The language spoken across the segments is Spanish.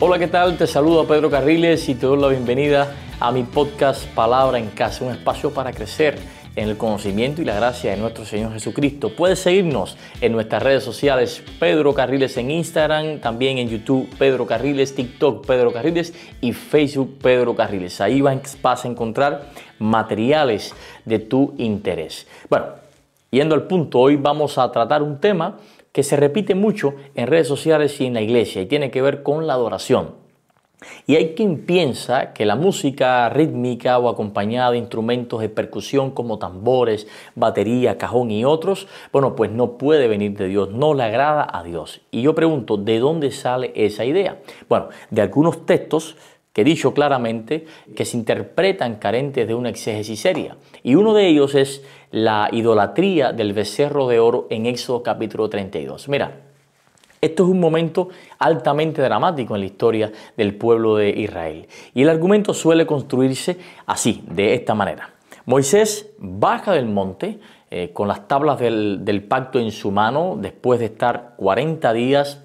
Hola, ¿qué tal? Te saludo a Pedro Carriles y te doy la bienvenida a mi podcast Palabra en Casa, un espacio para crecer en el conocimiento y la gracia de nuestro Señor Jesucristo. Puedes seguirnos en nuestras redes sociales, Pedro Carriles en Instagram, también en YouTube Pedro Carriles, TikTok Pedro Carriles y Facebook Pedro Carriles. Ahí vas a encontrar materiales de tu interés. Bueno, yendo al punto, hoy vamos a tratar un tema que se repite mucho en redes sociales y en la iglesia y tiene que ver con la adoración. Y hay quien piensa que la música rítmica o acompañada de instrumentos de percusión como tambores, batería, cajón y otros, bueno, pues no puede venir de Dios, no le agrada a Dios. Y yo pregunto, ¿de dónde sale esa idea? Bueno, de algunos textos que he dicho claramente que se interpretan carentes de una exégesis seria. Y uno de ellos es la idolatría del becerro de oro en Éxodo capítulo 32. Mira, esto es un momento altamente dramático en la historia del pueblo de Israel. Y el argumento suele construirse así, de esta manera. Moisés baja del monte con las tablas del pacto en su mano después de estar 40 días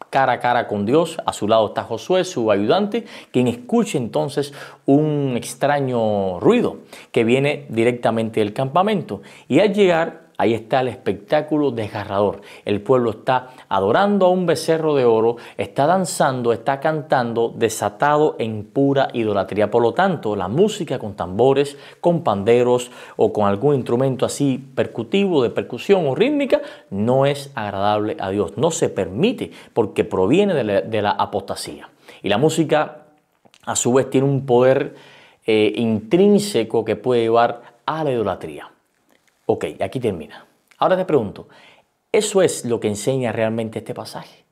cara a cara con Dios. A su lado está Josué, su ayudante, quien escucha entonces un extraño ruido que viene directamente del campamento. Y al llegar, ahí está el espectáculo desgarrador. El pueblo está adorando a un becerro de oro, está danzando, está cantando, desatado en pura idolatría. Por lo tanto, la música con tambores, con panderos o con algún instrumento así percutivo, de percusión o rítmica, no es agradable a Dios. No se permite porque proviene de la apostasía. Y la música, a su vez, tiene un poder intrínseco que puede llevar a la idolatría. Ok, aquí termina. Ahora te pregunto, ¿eso es lo que enseña realmente este pasaje?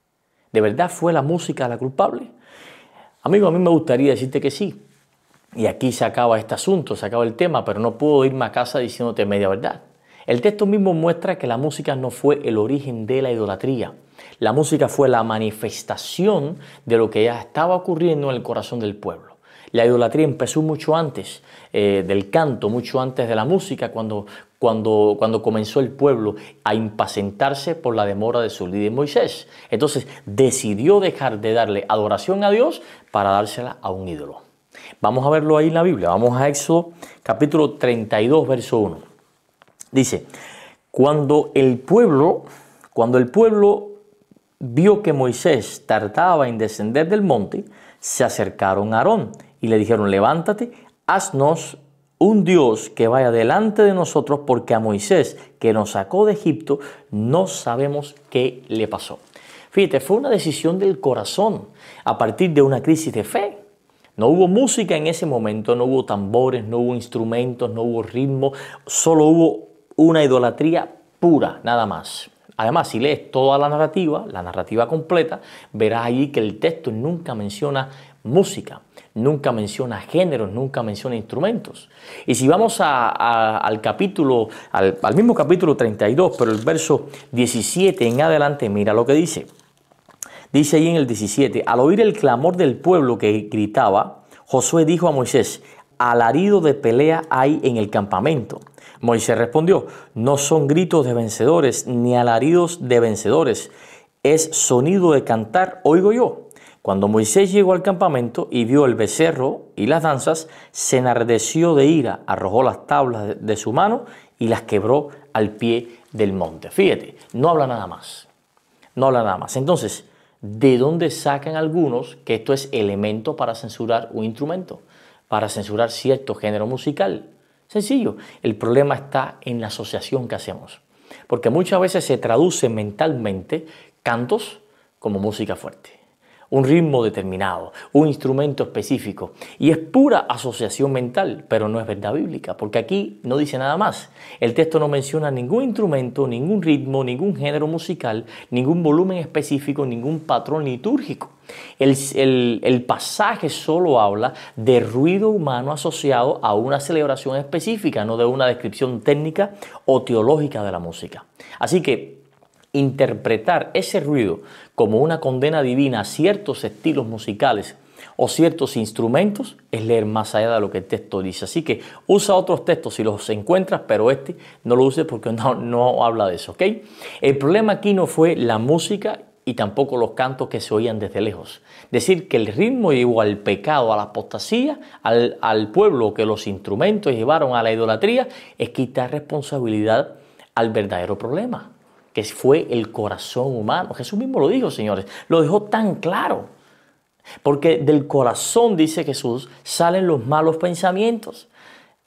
¿De verdad fue la música la culpable? Amigo, a mí me gustaría decirte que sí. Y aquí se acaba este asunto, se acaba el tema, pero no puedo irme a casa diciéndote media verdad. El texto mismo muestra que la música no fue el origen de la idolatría. La música fue la manifestación de lo que ya estaba ocurriendo en el corazón del pueblo. La idolatría empezó mucho antes del canto, mucho antes de la música, cuando comenzó el pueblo a impacientarse por la demora de su líder Moisés. Entonces decidió dejar de darle adoración a Dios para dársela a un ídolo. Vamos a verlo ahí en la Biblia. Vamos a Éxodo capítulo 32, verso 1. Dice, cuando el pueblo vio que Moisés tardaba en descender del monte, se acercaron a Aarón y le dijeron, levántate, haznos un Dios que vaya delante de nosotros, porque a Moisés, que nos sacó de Egipto, no sabemos qué le pasó. Fíjate, fue una decisión del corazón a partir de una crisis de fe. No hubo música en ese momento, no hubo tambores, no hubo instrumentos, no hubo ritmo, solo hubo una idolatría pura, nada más. Además, si lees toda la narrativa completa, verás allí que el texto nunca menciona música, nunca menciona géneros, nunca menciona instrumentos. Y si vamos al mismo capítulo 32, pero el verso 17 en adelante, mira lo que dice. Dice ahí en el 17, al oír el clamor del pueblo que gritaba, Josué dijo a Moisés, alarido de pelea hay en el campamento. Moisés respondió, no son gritos de vencedores ni alaridos de vencedores, es sonido de cantar, oigo yo. Cuando Moisés llegó al campamento y vio el becerro y las danzas, se enardeció de ira, arrojó las tablas de su mano y las quebró al pie del monte. Fíjate, no habla nada más. No habla nada más. Entonces, ¿de dónde sacan algunos que esto es elemento para censurar un instrumento? Para censurar cierto género musical. Sencillo, el problema está en la asociación que hacemos. Porque muchas veces se traduce mentalmente cantos como música fuerte, un ritmo determinado, un instrumento específico. Y es pura asociación mental, pero no es verdad bíblica, porque aquí no dice nada más. El texto no menciona ningún instrumento, ningún ritmo, ningún género musical, ningún volumen específico, ningún patrón litúrgico. El pasaje solo habla de ruido humano asociado a una celebración específica, no de una descripción técnica o teológica de la música. Así que interpretar ese ruido como una condena divina a ciertos estilos musicales o ciertos instrumentos es leer más allá de lo que el texto dice. Así que usa otros textos si los encuentras, pero este no lo uses porque no habla de eso, ¿ok? El problema aquí no fue la música y tampoco los cantos que se oían desde lejos. Decir que el ritmo llevó al pecado, a la apostasía, al pueblo, que los instrumentos llevaron a la idolatría, es quitar responsabilidad al verdadero problema, que fue el corazón humano. Jesús mismo lo dijo, señores, lo dejó tan claro. Porque del corazón, dice Jesús, salen los malos pensamientos,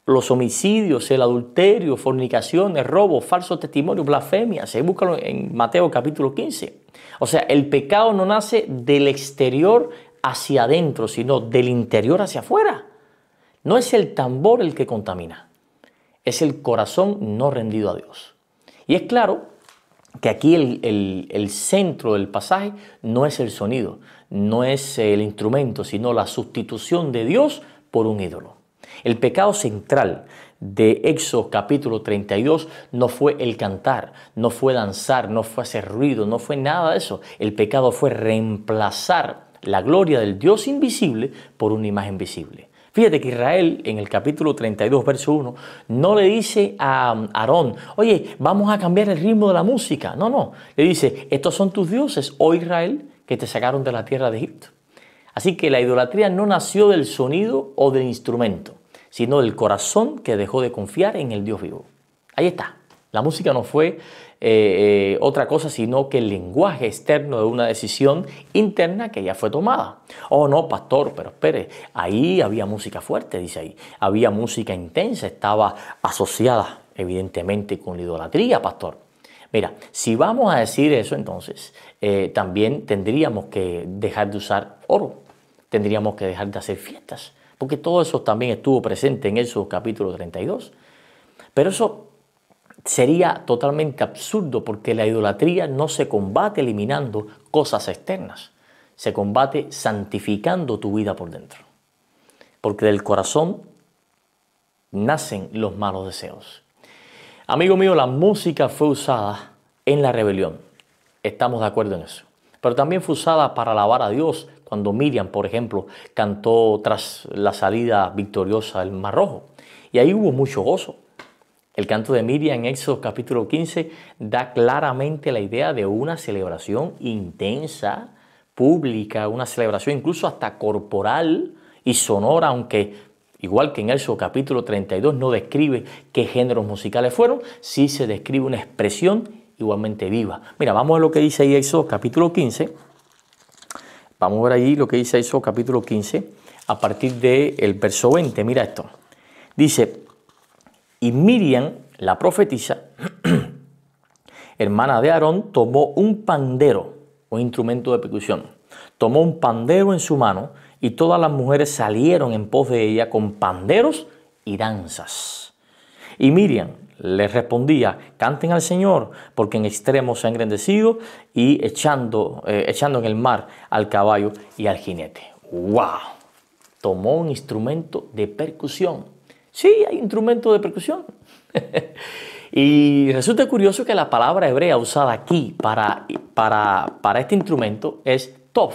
los homicidios, el adulterio, fornicaciones, robos, falsos testimonios, blasfemias. Búscalo en Mateo capítulo 15. O sea, el pecado no nace del exterior hacia adentro, sino del interior hacia afuera. No es el tambor el que contamina, es el corazón no rendido a Dios. Y es claro que aquí el centro del pasaje no es el sonido, no es el instrumento, sino la sustitución de Dios por un ídolo. El pecado central de Éxodo capítulo 32 no fue el cantar, no fue danzar, no fue hacer ruido, no fue nada de eso. El pecado fue reemplazar la gloria del Dios invisible por una imagen visible. Fíjate que Israel en el capítulo 32, verso 1, no le dice a Aarón, oye, vamos a cambiar el ritmo de la música. No, no. Le dice, estos son tus dioses, oh Israel, que te sacaron de la tierra de Egipto. Así que la idolatría no nació del sonido o del instrumento, sino del corazón que dejó de confiar en el Dios vivo. Ahí está. La música no fue otra cosa sino que el lenguaje externo de una decisión interna que ya fue tomada. Oh no, pastor, pero espere, ahí había música fuerte, dice ahí. Había música intensa, estaba asociada evidentemente con la idolatría, pastor. Mira, si vamos a decir eso, entonces también tendríamos que dejar de usar oro, tendríamos que dejar de hacer fiestas, porque todo eso también estuvo presente en Éxodo capítulo 32. Pero eso sería totalmente absurdo, porque la idolatría no se combate eliminando cosas externas, se combate santificando tu vida por dentro. Porque del corazón nacen los malos deseos. Amigo mío, la música fue usada en la rebelión. Estamos de acuerdo en eso. Pero también fue usada para alabar a Dios, cuando Miriam, por ejemplo, cantó tras la salida victoriosa del Mar Rojo. Y ahí hubo mucho gozo. El canto de Miriam en Éxodo capítulo 15 da claramente la idea de una celebración intensa, pública, una celebración incluso hasta corporal y sonora, aunque igual que en Éxodo capítulo 32 no describe qué géneros musicales fueron, sí se describe una expresión igualmente viva. Mira, vamos a ver lo que dice ahí Éxodo capítulo 15. Vamos a ver ahí lo que dice Éxodo capítulo 15 a partir del verso 20. Mira esto. Dice, y Miriam, la profetisa, hermana de Aarón, tomó un pandero, un instrumento de percusión. Tomó un pandero en su mano y todas las mujeres salieron en pos de ella con panderos y danzas. Y Miriam les respondía, canten al Señor, porque en extremo se ha engrandecido, y echando en el mar al caballo y al jinete. ¡Wow! Tomó un instrumento de percusión. Sí, hay instrumentos de percusión. Y resulta curioso que la palabra hebrea usada aquí para este instrumento es tov,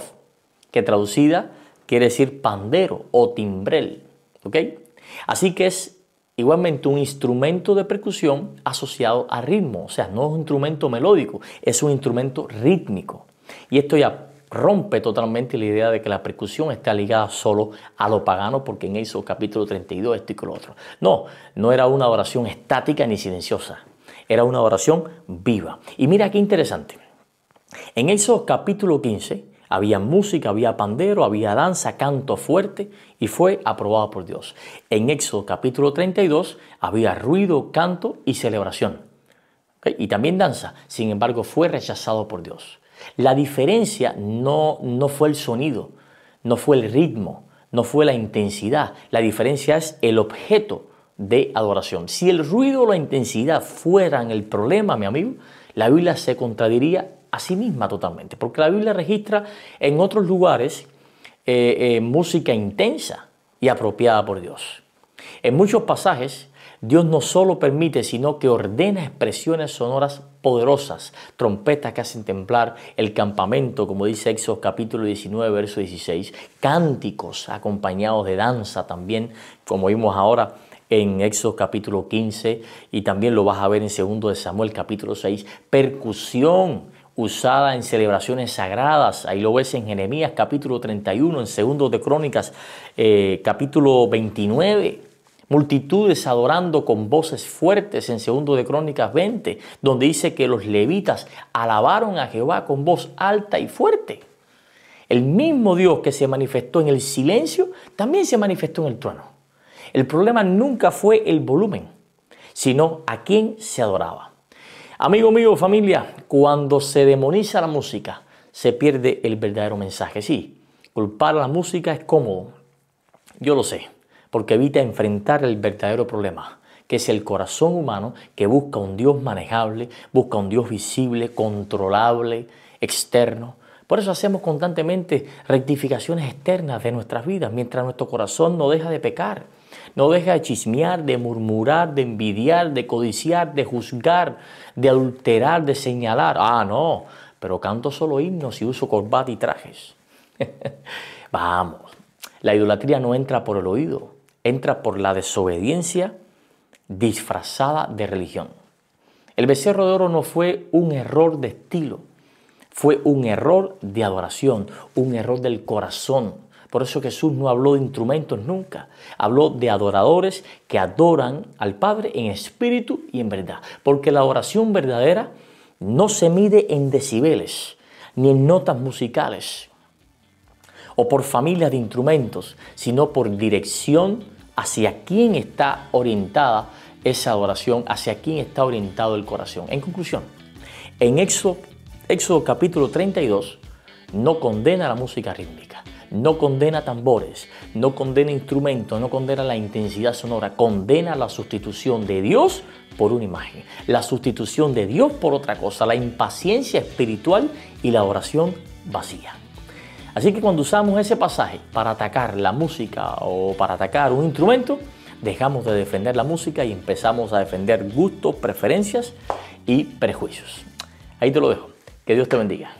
que traducida quiere decir pandero o timbrel. ¿Ok? Así que es igualmente un instrumento de percusión asociado a ritmo. O sea, no es un instrumento melódico, es un instrumento rítmico. Y esto ya rompe totalmente la idea de que la percusión está ligada solo a lo pagano, porque en Éxodo capítulo 32 esto y con lo otro. No, no era una oración estática ni silenciosa, era una oración viva. Y mira qué interesante. En Éxodo capítulo 15 había música, había pandero, había danza, canto fuerte, y fue aprobado por Dios. En Éxodo capítulo 32 había ruido, canto y celebración. ¿Okay? Y también danza, sin embargo fue rechazado por Dios. La diferencia no fue el sonido, no fue el ritmo, no fue la intensidad. La diferencia es el objeto de adoración. Si el ruido o la intensidad fueran el problema, mi amigo, la Biblia se contradiría a sí misma totalmente, porque la Biblia registra en otros lugares música intensa y apropiada por Dios. En muchos pasajes, Dios no solo permite, sino que ordena expresiones sonoras poderosas, trompetas que hacen temblar el campamento, como dice Éxodo capítulo 19, verso 16, cánticos acompañados de danza también, como vimos ahora en Éxodo capítulo 15, y también lo vas a ver en 2 de Samuel capítulo 6, percusión, usada en celebraciones sagradas. Ahí lo ves en Jeremías capítulo 31, en Segundo de Crónicas capítulo 29. Multitudes adorando con voces fuertes en Segundo de Crónicas 20, donde dice que los levitas alabaron a Jehová con voz alta y fuerte. El mismo Dios que se manifestó en el silencio, también se manifestó en el trueno. El problema nunca fue el volumen, sino a quién se adoraba. Amigo mío, familia, cuando se demoniza la música, se pierde el verdadero mensaje. Sí, culpar a la música es cómodo, yo lo sé, porque evita enfrentar el verdadero problema, que es el corazón humano que busca un Dios manejable, busca un Dios visible, controlable, externo. Por eso hacemos constantemente rectificaciones externas de nuestras vidas, mientras nuestro corazón no deja de pecar, no deja de chismear, de murmurar, de envidiar, de codiciar, de juzgar, de adulterar, de señalar. Ah, no, pero canto solo himnos y uso corbata y trajes. Vamos, la idolatría no entra por el oído, entra por la desobediencia disfrazada de religión. El becerro de oro no fue un error de estilo, fue un error de adoración, un error del corazón. Por eso Jesús no habló de instrumentos nunca. Habló de adoradores que adoran al Padre en espíritu y en verdad. Porque la adoración verdadera no se mide en decibeles, ni en notas musicales, o por familias de instrumentos, sino por dirección hacia quién está orientada esa adoración, hacia quién está orientado el corazón. En conclusión, en Éxodo capítulo 32 no condena la música rítmica, no condena tambores, no condena instrumentos, no condena la intensidad sonora, condena la sustitución de Dios por una imagen, la sustitución de Dios por otra cosa, la impaciencia espiritual y la oración vacía. Así que cuando usamos ese pasaje para atacar la música o para atacar un instrumento, dejamos de defender la música y empezamos a defender gustos, preferencias y prejuicios. Ahí te lo dejo. Que Dios te bendiga.